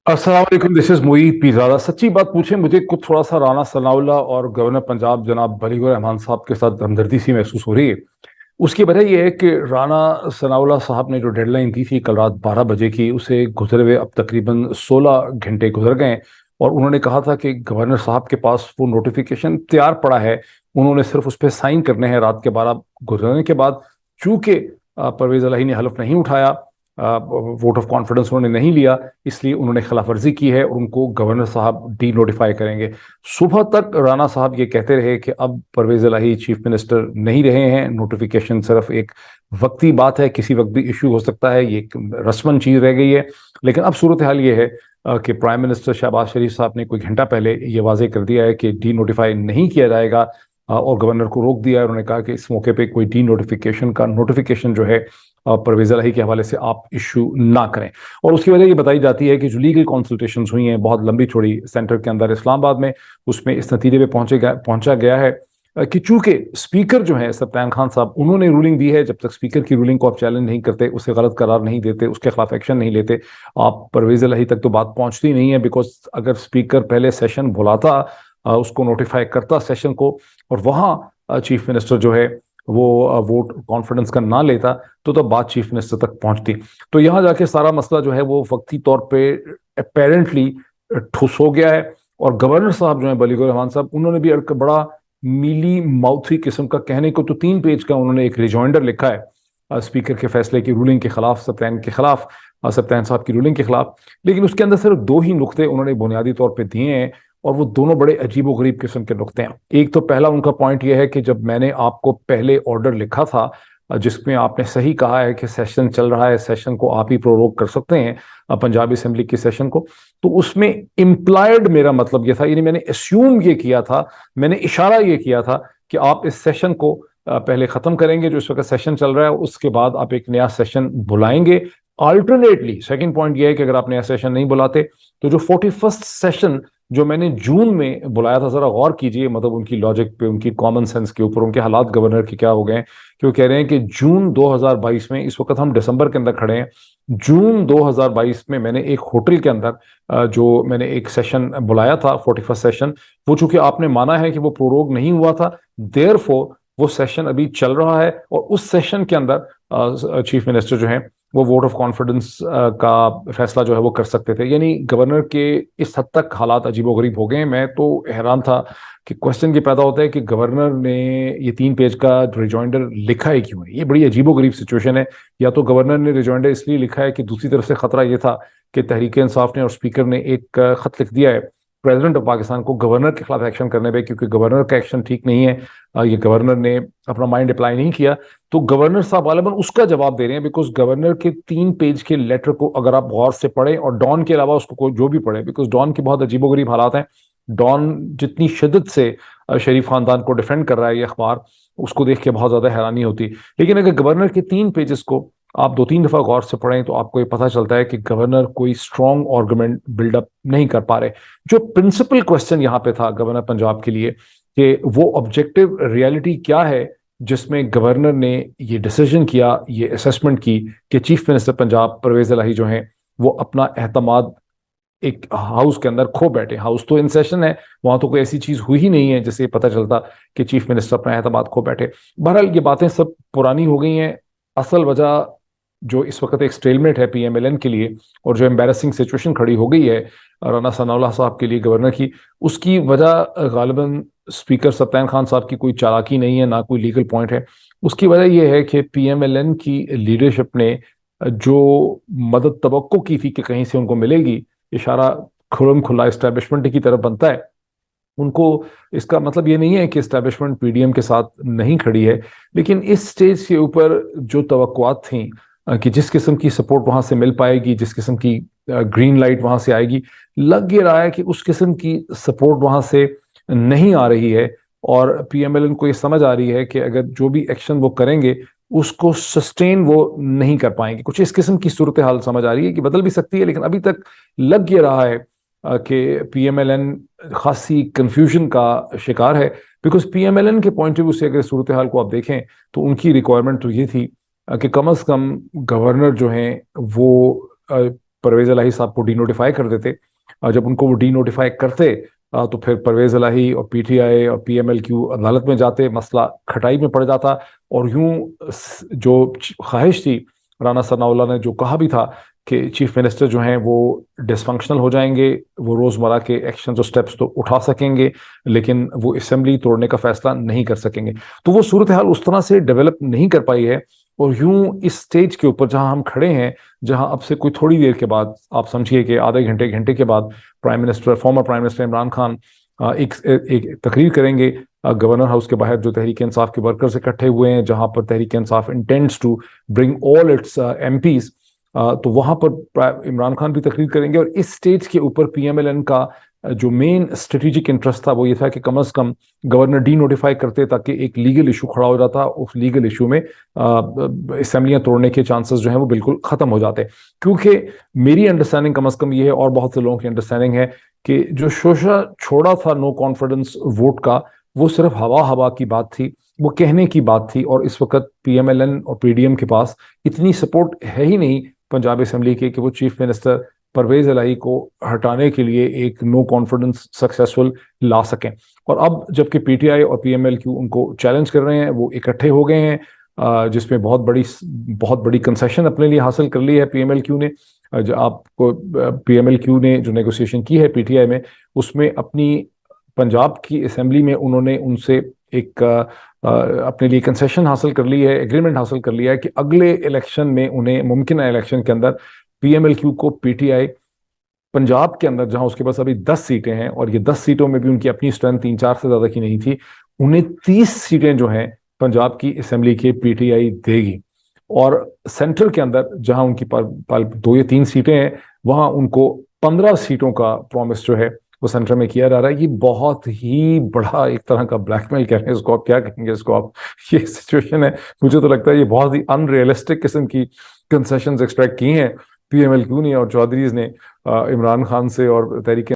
अस्सलाम वालेकुम, this is Moeed Pirzada. सच्ची बात पूछे, मुझे कुछ थोड़ा सा राना सनाउल्लाह और गवर्नर पंजाब जनाब बलीगुर रहमान साहब के साथ हमदर्दी सी महसूस हो रही है। उसकी वजह यह है कि राना सनाउल्लाह साहब ने जो डेडलाइन दी थी कल रात 12 बजे की, उसे गुजरे हुए अब तकरीबन 16 घंटे गुजर गए हैं। और उन्होंने कहा था कि गवर्नर साहब के पास वो नोटिफिकेशन तैयार पड़ा है, उन्होंने सिर्फ उस पर साइन करने हैं रात के 12 गुजरने के बाद। चूंकि परवेज इलाही ने हलफ नहीं उठाया, वोट ऑफ कॉन्फिडेंस उन्होंने नहीं लिया, इसलिए उन्होंने खिलाफ वर्जी की है और उनको गवर्नर साहब डी नोटिफाई करेंगे। सुबह तक राणा साहब ये कहते रहे कि अब परवेज इलाही चीफ मिनिस्टर नहीं रहे हैं, नोटिफिकेशन सिर्फ एक वक्ती बात है, किसी वक्त भी इशू हो सकता है, ये एक रस्मन चीज रह गई है। लेकिन अब सूरत हाल ये है कि प्राइम मिनिस्टर शहबाज शरीफ साहब ने कोई घंटा पहले ये वाजे कर दिया है कि डी नोटिफाई नहीं किया जाएगा, और गवर्नर को रोक दिया है। उन्होंने कहा कि इस मौके पे कोई डी नोटिफिकेशन का नोटिफिकेशन जो है परवेज इलाही के हवाले से आप इशू ना करें। और उसकी वजह ये बताई जाती है कि जो लीगल कंसल्टेशंस हुई हैं बहुत लंबी चौड़ी सेंटर के अंदर इस्लामाबाद में, उसमें इस नतीजे पे पहुंचा गया है कि चूंकि स्पीकर जो है सत्यान खान साहब, उन्होंने रूलिंग दी है, जब तक स्पीकर की रूलिंग को आप चैलेंज नहीं करते, उसे गलत करार नहीं देते, उसके खिलाफ एक्शन नहीं लेते, आप परवेज इलाही तक तो बात पहुंचती नहीं है। बिकॉज अगर स्पीकर पहले सेशन बुलाता, उसको नोटिफाई करता सेशन को, और वहां चीफ मिनिस्टर जो है वो वोट कॉन्फिडेंस का ना लेता, तो तब बात चीफ मिनिस्टर तक पहुंचती। तो यहां जाके सारा मसला जो है वो वक्ती तौर पे अपेरेंटली ठुस हो गया है। और गवर्नर साहब जो है बलीगुर रहमान साहब, उन्होंने भी एक बड़ा मीली माउथी किस्म का, कहने को तो 3 पेज का उन्होंने एक रिजॉइंडर लिखा है स्पीकर के फैसले की रूलिंग के खिलाफ, सत्यान के खिलाफ, सत्यान साहब की रूलिंग के खिलाफ। लेकिन उसके अंदर सिर्फ दो ही नुक्ते उन्होंने बुनियादी तौर पे दिए हैं, और वो दोनों बड़े अजीबो गरीब किस्म के नुक्ते हैं। एक तो पहला उनका पॉइंट यह है कि जब मैंने आपको पहले ऑर्डर लिखा था जिसमें आपने सही कहा है कि सेशन चल रहा है, सेशन को आप ही प्रोरोग कर सकते हैं, पंजाबी असेंबली की सेशन को, तो उसमें इम्प्लायड मेरा मतलब यह था, यानी मैंने एस्यूम ये किया था, मैंने इशारा ये किया था कि आप इस सेशन को पहले खत्म करेंगे जो इस वक्त सेशन चल रहा है, उसके बाद आप एक नया सेशन बुलाएंगे। अल्टरनेटली सेकंड पॉइंट यह है कि अगर आप नया सेशन नहीं बुलाते, तो जो 41st सेशन जो मैंने जून में बुलाया था, जरा गौर कीजिए, मतलब उनकी लॉजिक पे, उनकी कॉमन सेंस के ऊपर, उनके हालात गवर्नर के क्या हो गए हैं कि वो कह रहे हैं कि जून 2022 में, इस वक्त हम दिसंबर के अंदर खड़े हैं, जून 2022 में मैंने एक होटल के अंदर जो मैंने एक सेशन बुलाया था 41st सेशन, वो चूंकि आपने माना है कि वो प्रोरोग नहीं हुआ था, देयरफॉर वो सेशन अभी चल रहा है, और उस सेशन के अंदर चीफ मिनिस्टर जो है वो वोट ऑफ कॉन्फिडेंस का फैसला जो है वो कर सकते थे। यानी गवर्नर के इस हद तक हालात अजीबोगरीब हो गए हैं। मैं तो हैरान था कि क्वेश्चन ये पैदा होता है कि गवर्नर ने ये 3 पेज का रिजॉइंडर लिखा है क्यों है। ये बड़ी अजीबोगरीब सिचुएशन है। या तो गवर्नर ने रिजॉइंडर इसलिए लिखा है कि दूसरी तरफ से खतरा ये था कि तहरीक इंसाफ ने और स्पीकर ने एक खत लिख दिया है प्रेसिडेंट ऑफ पाकिस्तान को गवर्नर के खिलाफ एक्शन करने पे, क्योंकि गवर्नर का एक्शन ठीक नहीं है, ये गवर्नर ने अपना माइंड अप्लाई नहीं किया। तो गवर्नर साहब गालिबन उसका जवाब दे रहे हैं, बिकॉज गवर्नर के 3 पेज के लेटर को अगर आप गौर से पढ़ें, और डॉन के अलावा उसको कोई जो भी पढ़े, बिकॉज डॉन के बहुत अजीबोगरीब हालात हैं। डॉन जितनी शिद्दत से शरीफ खानदान को डिफेंड कर रहा है ये अखबार, उसको देख के बहुत ज्यादा हैरानी होती। लेकिन अगर गवर्नर के 3 पेजेस को आप 2-3 दफा गौर से पढ़ें, तो आपको ये पता चलता है कि गवर्नर कोई स्ट्रॉन्ग आर्गुमेंट बिल्डअप नहीं कर पा रहे। जो प्रिंसिपल क्वेश्चन यहाँ पे था गवर्नर पंजाब के लिए, कि वो ऑब्जेक्टिव रियलिटी क्या है जिसमें गवर्नर ने ये डिसीजन किया, ये असेसमेंट की कि चीफ मिनिस्टर पंजाब परवेज इलाही जो हैं वो अपना एतमाद एक हाउस के अंदर खो बैठे। हाउस तो इन सेशन है, वहां तो कोई ऐसी चीज हुई ही नहीं है जिससे पता चलता कि चीफ मिनिस्टर अपना एतमाद खो बैठे। बहरहाल ये बातें सब पुरानी हो गई हैं। असल वजह जो इस वक्त एक स्टेलमेट है पीएमएलएन के लिए, और जो एम्बेरसिंग सिचुएशन खड़ी हो गई है राना सनाउल्लाह साहब के लिए गवर्नर की, उसकी वजह गालिबन स्पीकर सत्यान खान साहब की कोई चालाकी नहीं है, ना कोई लीगल पॉइंट है। उसकी वजह यह है कि पीएमएलएन की लीडरशिप ने जो मदद तवक्को की थी कि कहीं से उनको मिलेगी, इशारा खुलम खुला इस्टेब्लिशमेंट की तरफ बनता है, उनको इसका मतलब ये नहीं है कि इस्टेब्लिशमेंट पीडीएम के साथ नहीं खड़ी है। लेकिन इस स्टेज के ऊपर जो तवक्कुआत थी कि जिस किस्म की सपोर्ट वहां से मिल पाएगी, जिस किस्म की ग्रीन लाइट वहां से आएगी, लग ये रहा है कि उस किस्म की सपोर्ट वहां से नहीं आ रही है। और पीएमएलएन को ये समझ आ रही है कि अगर जो भी एक्शन वो करेंगे उसको सस्टेन वो नहीं कर पाएंगे। कुछ इस किस्म की सूरत हाल समझ आ रही है कि बदल भी सकती है, लेकिन अभी तक लग ये रहा है कि पीएमएलएन खासी कंफ्यूजन का शिकार है। बिकॉज पीएमएलएन के पॉइंट ऑफ व्यू से अगर सूरत हाल को आप देखें, तो उनकी रिक्वायरमेंट तो ये थी कि कम अज कम गवर्नर जो हैं वो परवेज इलाही साहब को डीनोटिफाई कर देते। जब उनको वो डीनोटिफाई करते तो फिर परवेज इलाही और पीटीआई और पीएमएलक्यू अदालत में जाते, मसला खटाई में पड़ जाता। और यूं जो ख्वाहिश थी राना सनाउल्लाह ने जो कहा भी था कि चीफ मिनिस्टर जो हैं वो डिसफंक्शनल हो जाएंगे, वो रोजमर्रा के एक्शन और स्टेप्स तो उठा सकेंगे लेकिन वो असेंबली तोड़ने का फैसला नहीं कर सकेंगे, तो वो सूरत हाल उस तरह से डेवलप नहीं कर पाई है। और यूं इस स्टेज के ऊपर जहां हम खड़े हैं, जहां अब से कोई थोड़ी देर के बाद, आप समझिए कि आधे घंटे घंटे के बाद former prime minister Imran Khan एक तकरीर करेंगे गवर्नर हाउस के बाहर, जो तहरीक इंसाफ के वर्कर्स इकट्ठे हुए हैं, जहां पर Tehreek Insaf intends to bring all its MPs. तो वहां पर इमरान खान भी तकरीर करेंगे। और इस स्टेज के ऊपर पीएमएलएन का जो मेन स्ट्रेटेजिक इंटरेस्ट था वो ये था कि कम से कम गवर्नर डी नोटिफाई करते ताकि एक लीगल इशू खड़ा हो जाता, उस लीगल इशू में असेंबलियां तोड़ने के चांसेस जो हैं वो बिल्कुल खत्म हो जाते। क्योंकि मेरी अंडरस्टैंडिंग कम से कम ये है, और बहुत से लोगों की अंडरस्टैंडिंग है, कि जो शोशा छोड़ा था नो कॉन्फिडेंस वोट का, वो सिर्फ हवा हवा की बात थी, वो कहने की बात थी। और इस वक्त पीएमएलएन और पीडीएम के पास इतनी सपोर्ट है ही नहीं पंजाब असेंबली के कि वो चीफ मिनिस्टर परवेज इलाही को हटाने के लिए एक नो कॉन्फिडेंस सक्सेसफुल ला सकें। और अब जबकि पीटीआई और पीएमएलक्यू उनको चैलेंज कर रहे हैं, वो इकट्ठे हो गए हैं, जिसमें बहुत बड़ी कंसेशन अपने लिए हासिल कर ली है पीएमएलक्यू ने। जो आपको पीएमएलक्यू ने जो नेगोशिएशन की है पीटीआई में, उसमें अपनी पंजाब की असेंबली में उन्होंने उनसे एक अपने लिए कंसेशन हासिल कर ली है, एग्रीमेंट हासिल कर लिया है कि अगले इलेक्शन में उन्हें, मुमकिन इलेक्शन के अंदर, पीएमएलक्यू को पीटीआई पंजाब के अंदर, जहां उसके पास अभी 10 सीटें हैं और ये 10 सीटों में भी उनकी अपनी स्ट्रेंथ 3-4 से ज्यादा की नहीं थी, उन्हें 30 सीटें जो हैं पंजाब की असेंबली के पीटीआई देगी। और सेंटर के अंदर जहां उनकी 2 या 3 सीटें हैं, वहां उनको 15 सीटों का प्रॉमिस जो है वो सेंटर में किया जा रहा है। ये बहुत ही बड़ा एक तरह का ब्लैकमेल कह रहे हैं इसको, आप क्या कहेंगे इसको आप, ये सिचुएशन है। मुझे तो लगता है ये बहुत ही अनरियलिस्टिक किस्म की कंसेशंस एक्सपेक्ट की हैं पीएमएलक्यू ने और चौधरीज ने इमरान खान से और तहरीक